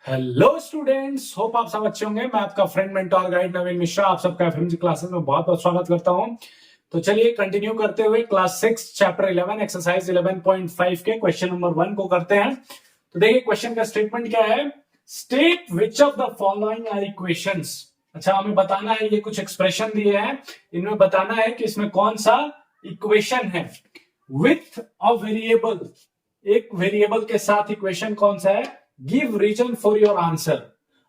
Hello students, hope आप सब अच्छे होंगे। मैं आपका फ्रेंड मेंटोर गाइड नवीन मिश्रा आप सबका एफएमजी क्लासेस में बहुत बहुत स्वागत करता हूं। तो चलिए कंटिन्यू करते हुए क्लास 6 चैप्टर 11 एक्सरसाइज 11.5 के क्वेश्चन नंबर 1 को करते हैं। तो देखिए क्वेश्चन का स्टेटमेंट क्या है। State which of the following are equations. अच्छा, हमें बताना है, ये कुछ एक्सप्रेशन दिए हैं, इनमें बताना है कि इसमें कौन सा इक्वेशन है विथ अ वेरिएबल। एक वेरिएबल के साथ इक्वेशन कौन सा है। Give reason for your answer.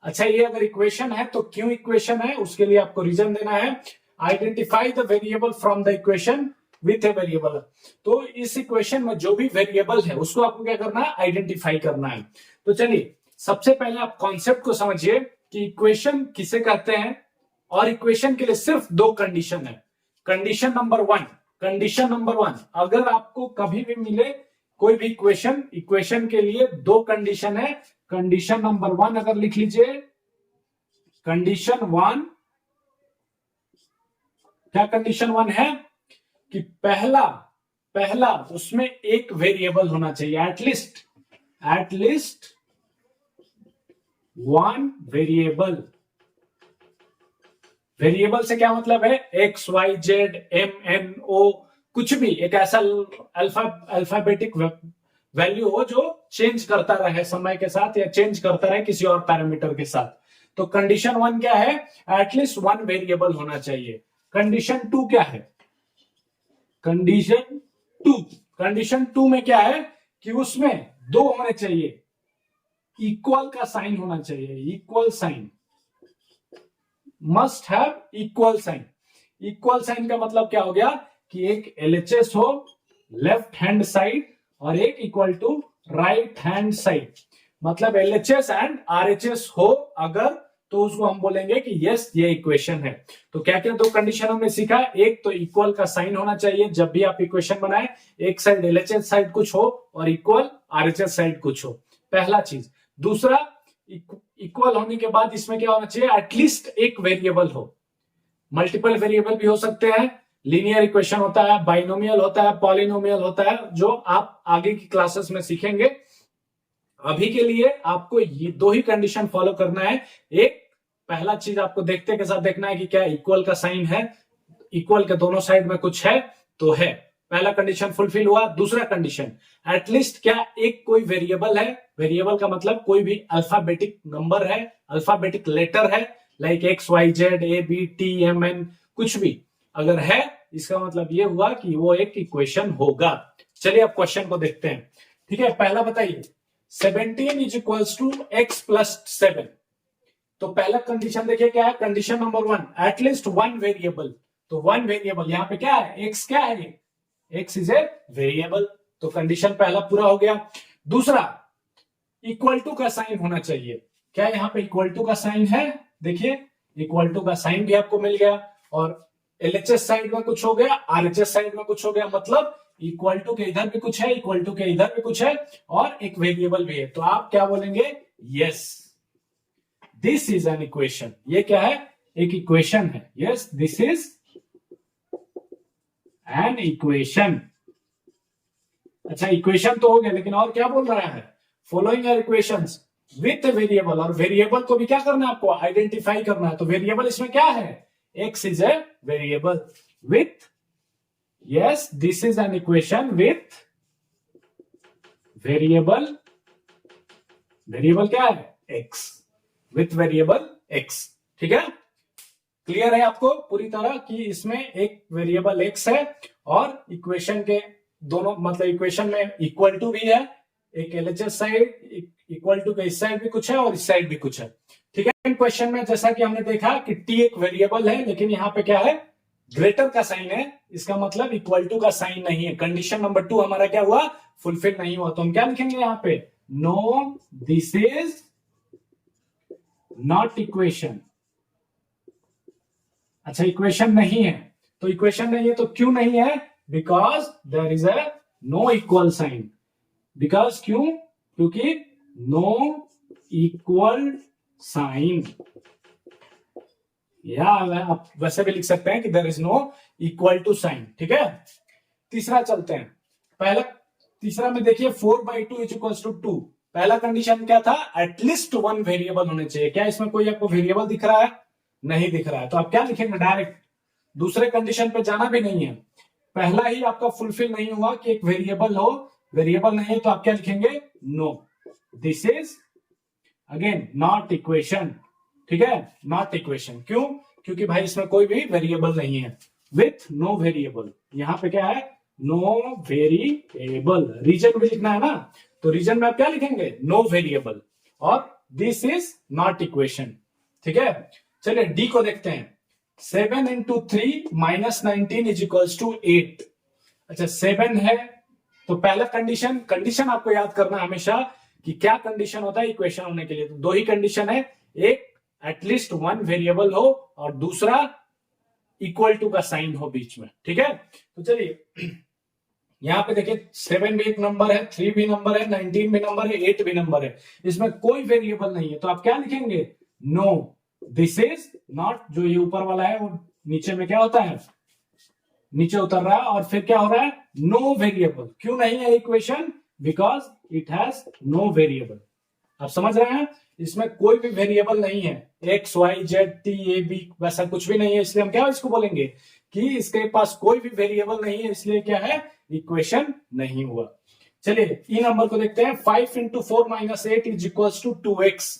अच्छा, ये अगर इक्वेशन है तो क्यों इक्वेशन है उसके लिए आपको रीजन देना है। Identify the variable from the equation with A variable. तो इस इक्वेशन में जो भी वेरिएबल है उसको आपको क्या करना है, आइडेंटिफाई करना है। तो चलिए सबसे पहले आप कॉन्सेप्ट को समझिए कि इक्वेशन किसे कहते हैं, और इक्वेशन के लिए सिर्फ दो कंडीशन है। कंडीशन नंबर वन, अगर आपको कभी भी मिले कोई भी इक्वेशन के लिए दो कंडीशन है। कंडीशन नंबर 1 अगर लिख लीजिए, कंडीशन 1, क्या कंडीशन 1 है कि पहला उसमें एक वेरिएबल होना चाहिए, एटलीस्ट वन वेरिएबल। वेरिएबल से क्या मतलब है, X Y Z M N O, कुछ भी एक ऐसा अल्फाबेटिक वैल्यू हो जो चेंज करता रहे समय के साथ या चेंज करता रहे किसी और पैरामीटर के साथ। तो कंडीशन 1 क्या है, एटलीस्ट वन वेरिएबल होना चाहिए। कंडीशन 2 क्या है, कंडीशन टू में क्या है कि उसमें दो होने चाहिए, इक्वल का साइन होना चाहिए, equal sign, must have equal sign. Equal sign का मतलब क्या हो गया कि एक एलएचएस हो लेफ्ट हैंड साइड और एक equal to right hand side. मतलब एलएचएस एंड आरएचएस हो अगर, तो उसको हम बोलेंगे कि यस ये इक्वेशन है। तो क्या क्या दो कंडीशन हमने सीखा, एक तो इक्वल का साइन होना चाहिए जब भी आप इक्वेशन बनाए, एक साइड एलएचएस साइड कुछ हो और इक्वल आरएचएस साइड कुछ हो, पहला चीज। दूसरा, इक्वल होने के बाद इसमें क्या होना चाहिए, एटलीस्ट एक वेरिएबल हो। मल्टीपल वेरिएबल भी हो सकते हैं, लीनियर इक्वेशन होता है, बाइनोमियल होता है, पॉलिनोमियल होता है, जो आप आगे की क्लासेस में सीखेंगे। अभी के लिए आपको ये दो ही कंडीशन फॉलो करना है। एक, पहला चीज आपको देखते के साथ देखना है कि क्या इक्वल का साइन है, इक्वल के दोनों साइड में कुछ है तो है, पहला कंडीशन फुलफिल हुआ। दूसरा कंडीशन, एटलीस्ट क्या एक कोई वेरिएबल है, वेरिएबल का मतलब कोई भी अल्फाबेटिक नंबर है, अल्फाबेटिक लेटर है, like X Y Z A B T M N, कुछ भी अगर है, इसका मतलब ये हुआ कि वो एक इक्वेशन होगा। चलिए अब क्वेश्चन को देखते हैं। ठीक है, पहला बताइए 17 is equals to X plus 7। तो पहला कंडीशन देखिए क्या है, condition number 1, at least one variable. तो वन वेरिएबल यहां पे क्या है, एक्स क्या है, एक्स इज ए वेरिएबल। तो कंडीशन पहला पूरा हो गया। दूसरा, इक्वल टू का साइन होना चाहिए। क्या यहां पे इक्वल टू का साइन है, देखिए इक्वल टू का साइन भी आपको मिल गया, और एलएचएस साइड में कुछ हो गया, आरएचएस साइड में कुछ हो गया, मतलब इक्वल टू के इधर भी कुछ है, इक्वल टू के इधर भी कुछ है, और एक वेरिएबल भी है। तो आप क्या बोलेंगे, yes this is an equation. ये क्या है, एक इक्वेशन है। Yes this is an equation. अच्छा, इक्वेशन तो हो गया, लेकिन और क्या बोल रहा है, following are equations with variable. और वेरिएबल को भी क्या करना है आपको, आइडेंटिफाई करना है। तो वेरिएबल इसमें क्या है, X is a variable with, yes this is an equation with variable, variable क्या है, एक्स, विथ वेरिएबल एक्स। ठीक है, क्लियर है आपको पूरी तरह कि इसमें एक वेरिएबल एक्स है और इक्वेशन के दोनों, मतलब इक्वेशन में इक्वल टू भी है, एक एलएचएस साइड इक्वल टू के इस साइड भी कुछ है और इस साइड भी कुछ है। ठीक है, क्वेश्चन में जैसा कि हमने देखा कि टी एक वेरिएबल है, लेकिन यहाँ पे क्या है, ग्रेटर का साइन है, इसका मतलब इक्वल टू का साइन नहीं है। कंडीशन नंबर 2 हमारा क्या हुआ, फुलफिल नहीं हुआ। तो हम क्या लिखेंगे यहाँ पे, no this is not equation. अच्छा, इक्वेशन नहीं है, तो इक्वेशन नहीं है तो क्यों नहीं है, because there is a no equal sign. Because क्यों, क्योंकि नो इक्वल साइन, या आप वैसे भी लिख सकते हैं कि there is no equal to sign. ठीक है, तीसरा चलते हैं। पहला तीसरा में देखिए 4/2 इज इक्वल टू 2। पहला कंडीशन क्या था, एटलीस्ट वन वेरिएबल होने चाहिए। क्या इसमें कोई आपको वेरिएबल दिख रहा है? नहीं दिख रहा है, तो आप क्या लिखेंगे, डायरेक्ट दूसरे कंडीशन पे जाना भी नहीं है। पहला ही आपका फुलफिल नहीं हुआ कि एक वेरिएबल हो, वेरिएबल नहीं है, तो आप क्या लिखेंगे, no, this is again not equation. ठीक है, नॉट इक्वेशन। क्यों? क्योंकि भाई इसमें कोई भी वेरिएबल नहीं है, विथ नो वेरिएबल। यहां पे क्या है, नो वेरिएबल। रीजन भी लिखना है ना, तो रीजन में आप क्या लिखेंगे, नो वेरिएबल, और दिस इज नॉट इक्वेशन। ठीक है, चलिए डी को देखते हैं। 7 into 3 minus 19 is equals to 8। अच्छा 7 है, तो पहला कंडीशन आपको याद करना हमेशा कि क्या कंडीशन होता है इक्वेशन होने के लिए। तो दो ही कंडीशन है, एक एटलीस्ट वन वेरिएबल हो और दूसरा इक्वल टू का साइन हो बीच में। ठीक है, तो चलिए यहां पे देखिए 7 भी एक नंबर है, 3 भी नंबर है, 19 भी नंबर है, 8 भी नंबर है, इसमें कोई वेरिएबल नहीं है, तो आप क्या लिखेंगे, नो, दिस इज नॉट। जो ये ऊपर वाला है वो नीचे में क्या होता है, नीचे उतर रहा है, और फिर क्या हो रहा है, नो वेरिएबल। क्यों नहीं है equation, because it has no variable. आप समझ रहे हैं, इसमें कोई भी वेरिएबल नहीं है, X Y Z T A B वैसा कुछ भी नहीं है, इसलिए हम क्या इसको बोलेंगे कि इसके पास कोई भी वेरिएबल नहीं है, इसलिए क्या है, इक्वेशन नहीं हुआ। चलिए ई नंबर को देखते हैं। 5 into 4 minus 8 is equal to 2x।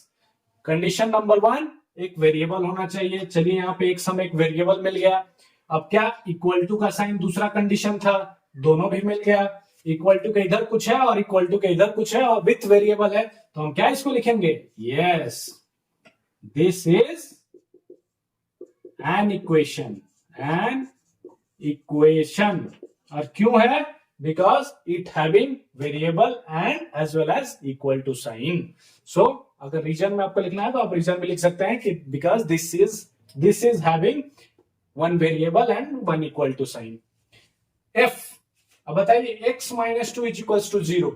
Condition number 1, एक वेरिएबल होना चाहिए। चलिए यहाँ पे एक समय एक वेरिएबल मिल गया। अब क्या, इक्वल टू का साइन दूसरा कंडीशन था, दोनों भी मिल गया। इक्वल टू के इधर कुछ है और इक्वल टू के इधर कुछ है और विथ वेरिएबल है, तो हम क्या इसको लिखेंगे, yes, this is an equation, an equation. और क्यों है, because it having variable and as well as equal to sign. So अगर रीजन में आपको लिखना है तो आप रीजन में लिख सकते हैं कि because this is having one variable and one equal to sign. F, अब बताइए x minus two is equal to 0,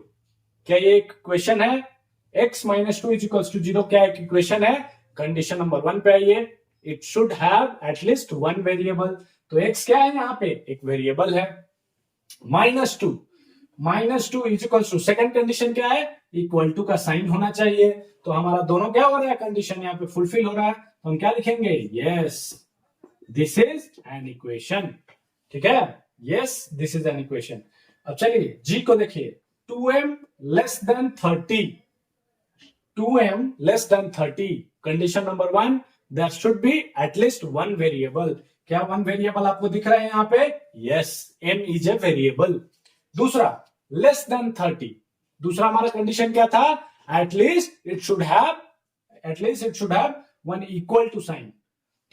क्या ये एक क्वेश्चन है, x minus two is equal to 0 क्या एक इक्वेशन है? कंडीशन नंबर 1 पे आइए, it should have at least one variable, तो x क्या है यहाँ पे, एक वेरिएबल है। Minus two is equal to, second condition क्या है, इक्वल टू का साइन होना चाहिए, तो हमारा दोनों क्या हो रहा है, कंडीशन यहाँ पे फुलफिल हो रहा है, तो हम क्या लिखेंगे, yes, this is an equation. ठीक है, yes, this is an equation. अब चलिए जी को देखिए। 2m less than 30, 2m less than 30, condition number 1, there should be at least one variable. क्या वन वेरिएबल आपको दिख रहा है यहाँ पे, yes, m is a variable. दूसरा, लेस देन 30, दूसरा हमारा कंडीशन क्या था, at least it should have one equal to sign,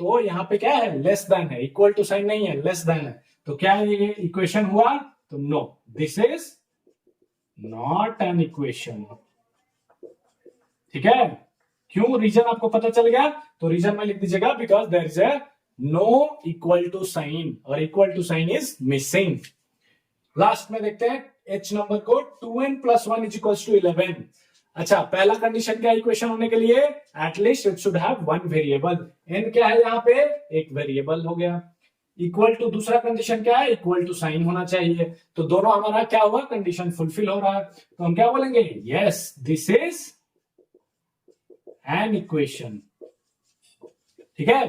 तो यहाँ पे क्या है, लेस देन है, इक्वल टू साइन नहीं है, लेस देन है, तो क्या ये इक्वेशन हुआ, तो no, this is not an equation. ठीक है, क्यों, रीजन आपको पता चल गया, तो रीजन में लिख दीजिएगा, because there is a no equal to sign, और equal to sign is missing. Last में देखते हैं एच नंबर को। 2n plus 1 is equal to 11। अच्छा, पहला कंडीशन क्या इक्वेशन होने के लिए, at least it should have one variable, n क्या है यहाँ पे, एक वेरिएबल हो गया। इक्वल टू, दूसरा कंडीशन क्या है, इक्वल टू साइन होना चाहिए, तो दोनों हमारा क्या हुआ, कंडीशन फुलफिल हो रहा है, तो हम क्या बोलेंगे, yes, this is an equation. ठीक है,